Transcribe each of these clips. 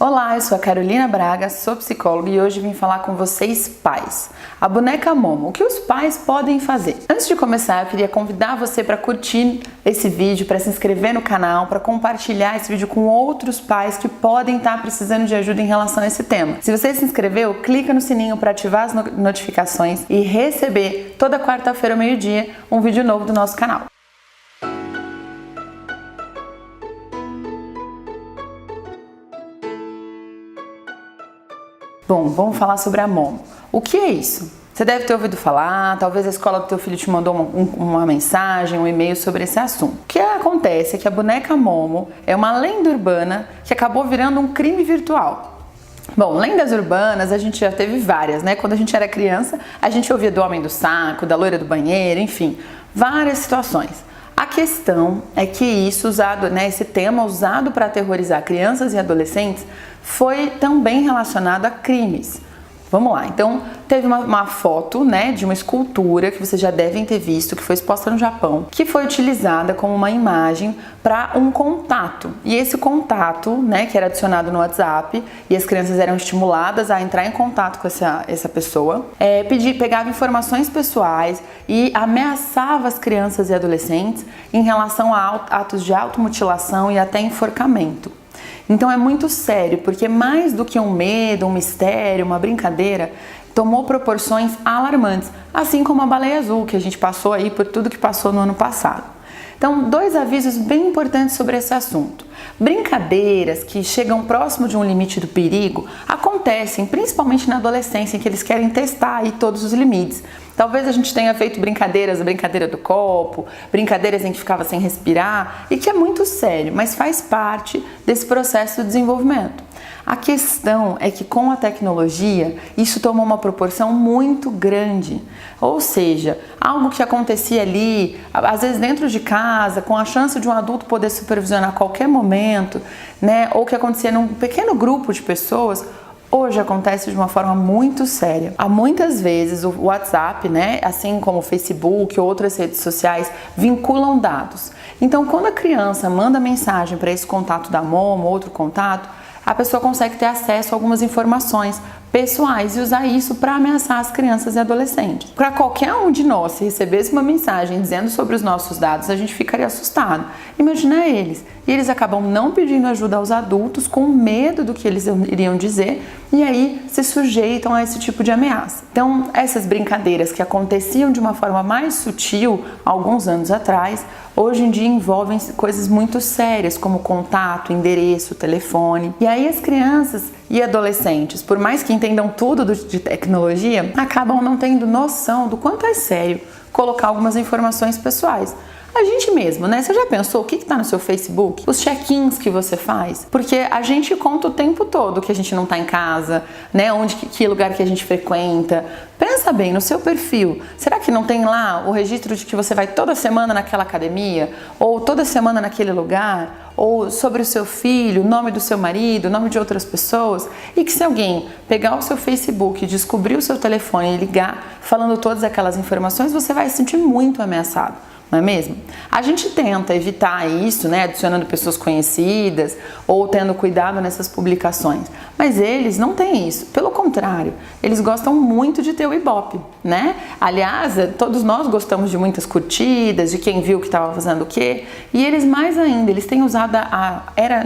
Olá, eu sou a Carolina Braga, sou psicóloga e hoje vim falar com vocês pais. A boneca Momo, o que os pais podem fazer? Antes de começar, eu queria convidar você para curtir esse vídeo, para se inscrever no canal, para compartilhar esse vídeo com outros pais que podem estar precisando de ajuda em relação a esse tema. Se você se inscreveu, clica no sininho para ativar as notificações e receber toda quarta-feira ao meio-dia um vídeo novo do nosso canal. Bom, vamos falar sobre a Momo. O que é isso? Você deve ter ouvido falar, talvez a escola do teu filho te mandou uma mensagem, um e-mail sobre esse assunto. O que acontece é que a boneca Momo é uma lenda urbana que acabou virando um crime virtual. Bom, lendas urbanas a gente já teve várias, né? Quando a gente era criança, a gente ouvia do homem do saco, da loira do banheiro, enfim, várias situações. A questão é que isso usado, né, esse tema usado para aterrorizar crianças e adolescentes foi também relacionado a crimes. Vamos lá, então teve uma foto, né, de uma escultura que vocês já devem ter visto, que foi exposta no Japão, que foi utilizada como uma imagem para um contato. E esse contato, né, que era adicionado no WhatsApp, e as crianças eram estimuladas a entrar em contato com essa pessoa, pegava informações pessoais e ameaçava as crianças e adolescentes em relação a atos de automutilação e até enforcamento. Então é muito sério, porque mais do que um medo, um mistério, uma brincadeira, tomou proporções alarmantes, assim como a baleia azul, que a gente passou aí por tudo que passou no ano passado. Então, dois avisos bem importantes sobre esse assunto. Brincadeiras que chegam próximo de um limite do perigo acontecem principalmente na adolescência, em que eles querem testar aí todos os limites. Talvez a gente tenha feito brincadeiras, a brincadeira do copo, brincadeiras em que ficava sem respirar, e que é muito sério, mas faz parte desse processo de desenvolvimento. A questão é que com a tecnologia isso tomou uma proporção muito grande, ou seja, algo que acontecia ali, às vezes dentro de casa, com a chance de um adulto poder supervisionar a qualquer momento, né, ou que acontecia num pequeno grupo de pessoas, hoje acontece de uma forma muito séria. Há muitas vezes o WhatsApp, né, assim como o Facebook ou outras redes sociais, vinculam dados. Então, quando a criança manda mensagem para esse contato da Momo, outro contato, a pessoa consegue ter acesso a algumas informações pessoais e usar isso para ameaçar as crianças e adolescentes. Para qualquer um de nós, se recebesse uma mensagem dizendo sobre os nossos dados, a gente ficaria assustado. Imagina eles. E eles acabam não pedindo ajuda aos adultos com medo do que eles iriam dizer e aí se sujeitam a esse tipo de ameaça. Então, essas brincadeiras que aconteciam de uma forma mais sutil alguns anos atrás, hoje em dia envolvem coisas muito sérias, como contato, endereço, telefone. E aí as crianças e adolescentes, por mais que entendam tudo de tecnologia, acabam não tendo noção do quanto é sério colocar algumas informações pessoais. A gente mesmo, né? Você já pensou o que está no seu Facebook? Os check-ins que você faz? Porque a gente conta o tempo todo que a gente não está em casa, né? Que lugar que a gente frequenta. Pensa bem no seu perfil. Será que não tem lá o registro de que você vai toda semana naquela academia? Ou toda semana naquele lugar? Ou sobre o seu filho, o nome do seu marido, o nome de outras pessoas? E que se alguém pegar o seu Facebook, descobrir o seu telefone e ligar falando todas aquelas informações, você vai se sentir muito ameaçado. Não é mesmo? A gente tenta evitar isso, né, adicionando pessoas conhecidas ou tendo cuidado nessas publicações, mas eles não têm isso, pelo contrário, eles gostam muito de ter o ibope, né? Aliás, todos nós gostamos de muitas curtidas, de quem viu que estava fazendo o quê, e eles mais ainda, eles têm usado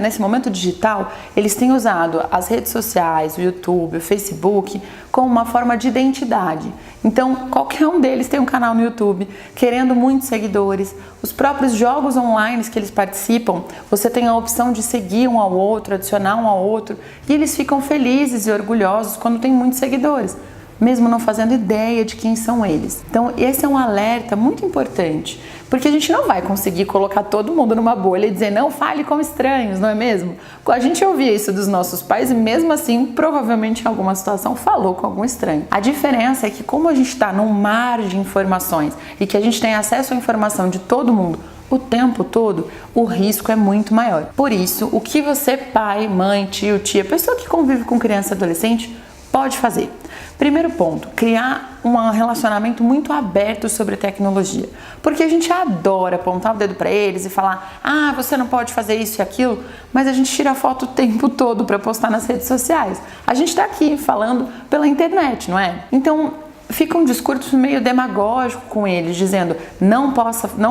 nesse momento digital, eles têm usado as redes sociais, o YouTube, o Facebook, como uma forma de identidade. Então, qualquer um deles tem um canal no YouTube, querendo muitos seguidores. Os próprios jogos online que eles participam, você tem a opção de seguir um ao outro, adicionar um ao outro, e eles ficam felizes e orgulhosos quando tem muitos seguidores, mesmo não fazendo ideia de quem são eles. Então, esse é um alerta muito importante, porque a gente não vai conseguir colocar todo mundo numa bolha e dizer não fale com estranhos, não é mesmo? A gente ouvia isso dos nossos pais e mesmo assim, provavelmente em alguma situação, falou com algum estranho. A diferença é que como a gente está num mar de informações e que a gente tem acesso à informação de todo mundo o tempo todo, o risco é muito maior. Por isso, o que você, pai, mãe, tio, tia, pessoa que convive com criança e adolescente, Pode fazer. Primeiro ponto, criar um relacionamento muito aberto sobre tecnologia. Porque a gente adora apontar o dedo para eles e falar: ah, você não pode fazer isso e aquilo, mas a gente tira foto o tempo todo para postar nas redes sociais. A gente está aqui falando pela internet, não é? Então, fica um discurso meio demagógico com eles, dizendo: não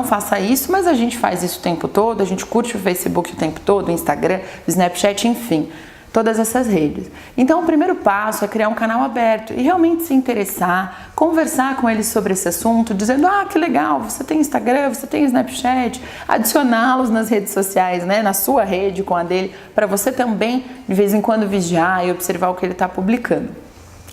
faça isso, mas a gente faz isso o tempo todo, a gente curte o Facebook o tempo todo, o Instagram, o Snapchat, enfim. Todas essas redes. Então, o primeiro passo é criar um canal aberto e realmente se interessar, conversar com eles sobre esse assunto, dizendo: ah, que legal, você tem Instagram, você tem Snapchat, adicioná-los nas redes sociais, né, na sua rede com a dele, para você também, de vez em quando, vigiar e observar o que ele está publicando.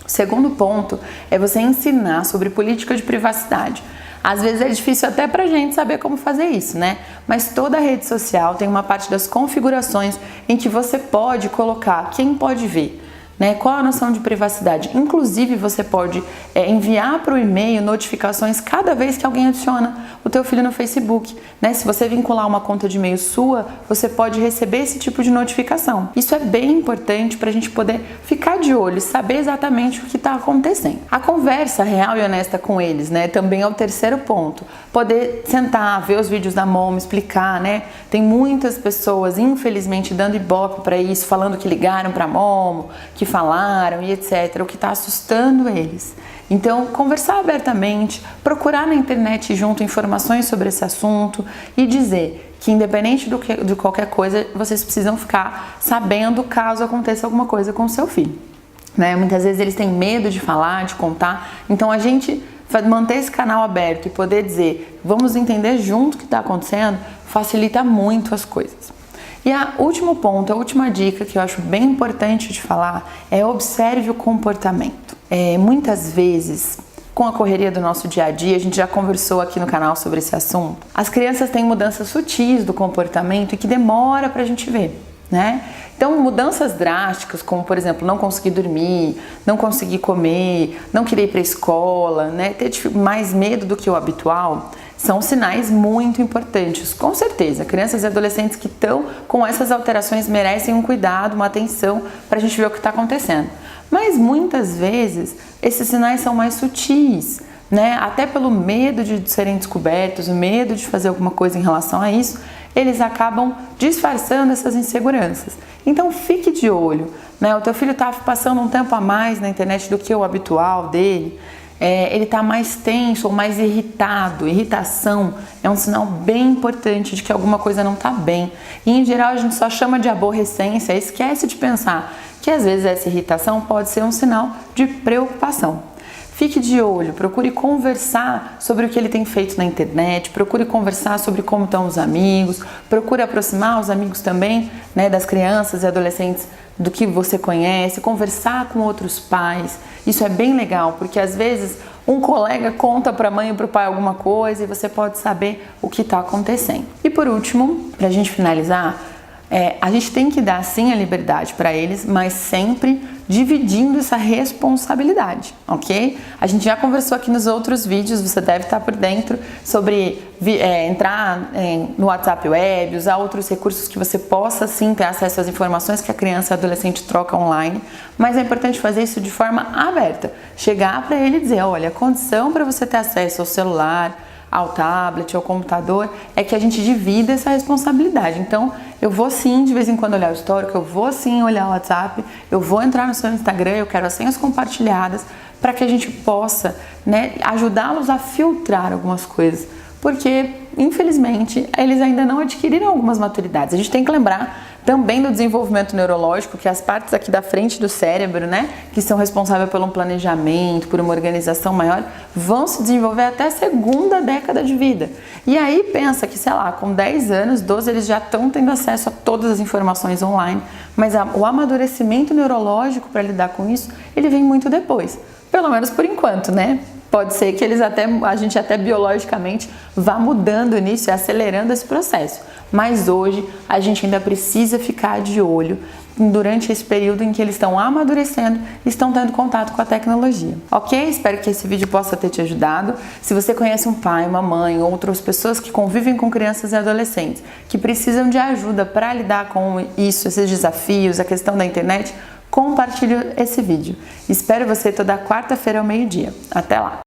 O segundo ponto é você ensinar sobre política de privacidade. Às vezes é difícil até pra gente saber como fazer isso, né? Mas toda rede social tem uma parte das configurações em que você pode colocar quem pode ver, né? Qual a noção de privacidade? Inclusive, você pode enviar para o e-mail notificações cada vez que alguém adiciona o teu filho no Facebook, né? Se você vincular uma conta de e-mail sua, você pode receber esse tipo de notificação. Isso é bem importante para a gente poder ficar de olho, saber exatamente o que está acontecendo. A conversa real e honesta com eles, né? Também é o terceiro ponto. Poder sentar, ver os vídeos da Momo, explicar, né? Tem muitas pessoas, infelizmente, dando ibope para isso, falando que ligaram para a Momo, que falaram e etc, o que está assustando eles. Então, conversar abertamente, procurar na internet junto informações sobre esse assunto e dizer que, independente de qualquer coisa, vocês precisam ficar sabendo caso aconteça alguma coisa com o seu filho, né? Muitas vezes eles têm medo de falar, de contar, então a gente manter esse canal aberto e poder dizer: vamos entender junto o que está acontecendo, facilita muito as coisas. E o último ponto, a última dica que eu acho bem importante de falar é: observe o comportamento. Muitas vezes, com a correria do nosso dia a dia, a gente já conversou aqui no canal sobre esse assunto, as crianças têm mudanças sutis do comportamento e que demora pra gente ver, né? Então, mudanças drásticas, como por exemplo, não conseguir dormir, não conseguir comer, não querer ir para a escola, né? Ter mais medo do que o habitual, são sinais muito importantes, com certeza. Crianças e adolescentes que estão com essas alterações merecem um cuidado, uma atenção para a gente ver o que está acontecendo. Mas muitas vezes esses sinais são mais sutis, né? Até pelo medo de serem descobertos, o medo de fazer alguma coisa em relação a isso, eles acabam disfarçando essas inseguranças. Então fique de olho, né? O teu filho está passando um tempo a mais na internet do que o habitual dele, ele está mais tenso ou mais irritado. Irritação é um sinal bem importante de que alguma coisa não está bem. E em geral a gente só chama de aborrecência, esquece de pensar que às vezes essa irritação pode ser um sinal de preocupação. Fique de olho, procure conversar sobre o que ele tem feito na internet, procure conversar sobre como estão os amigos, procure aproximar os amigos também, né, das crianças e adolescentes do que você conhece, conversar com outros pais. Isso é bem legal, porque às vezes um colega conta para a mãe ou para o pai alguma coisa e você pode saber o que está acontecendo. E por último, para a gente finalizar, a gente tem que dar sim a liberdade para eles, mas sempre dividindo essa responsabilidade, ok? A gente já conversou aqui nos outros vídeos, você deve estar por dentro, sobre entrar no WhatsApp Web, usar outros recursos que você possa sim ter acesso às informações que a criança e adolescente troca online, mas é importante fazer isso de forma aberta, chegar para ele e dizer: olha, a condição para você ter acesso ao celular, ao tablet, ao computador, é que a gente divida essa responsabilidade. Então, eu vou sim, de vez em quando, olhar o histórico, eu vou sim olhar o WhatsApp, eu vou entrar no seu Instagram, eu quero as senhas compartilhadas, para que a gente possa, né, ajudá-los a filtrar algumas coisas, porque, infelizmente, eles ainda não adquiriram algumas maturidades. A gente tem que lembrar também do desenvolvimento neurológico, que as partes aqui da frente do cérebro, né, que são responsáveis por um planejamento, por uma organização maior, vão se desenvolver até a segunda década de vida. E aí pensa que, sei lá, com 10 anos, 12, eles já estão tendo acesso a todas as informações online, mas o amadurecimento neurológico para lidar com isso, ele vem muito depois, pelo menos por enquanto, né? Pode ser que a gente até biologicamente vá mudando nisso e acelerando esse processo. Mas hoje a gente ainda precisa ficar de olho durante esse período em que eles estão amadurecendo e estão tendo contato com a tecnologia. Ok? Espero que esse vídeo possa ter te ajudado. Se você conhece um pai, uma mãe ou outras pessoas que convivem com crianças e adolescentes que precisam de ajuda para lidar com isso, esses desafios, a questão da internet, compartilhe esse vídeo. Espero você toda quarta-feira ao meio-dia. Até lá!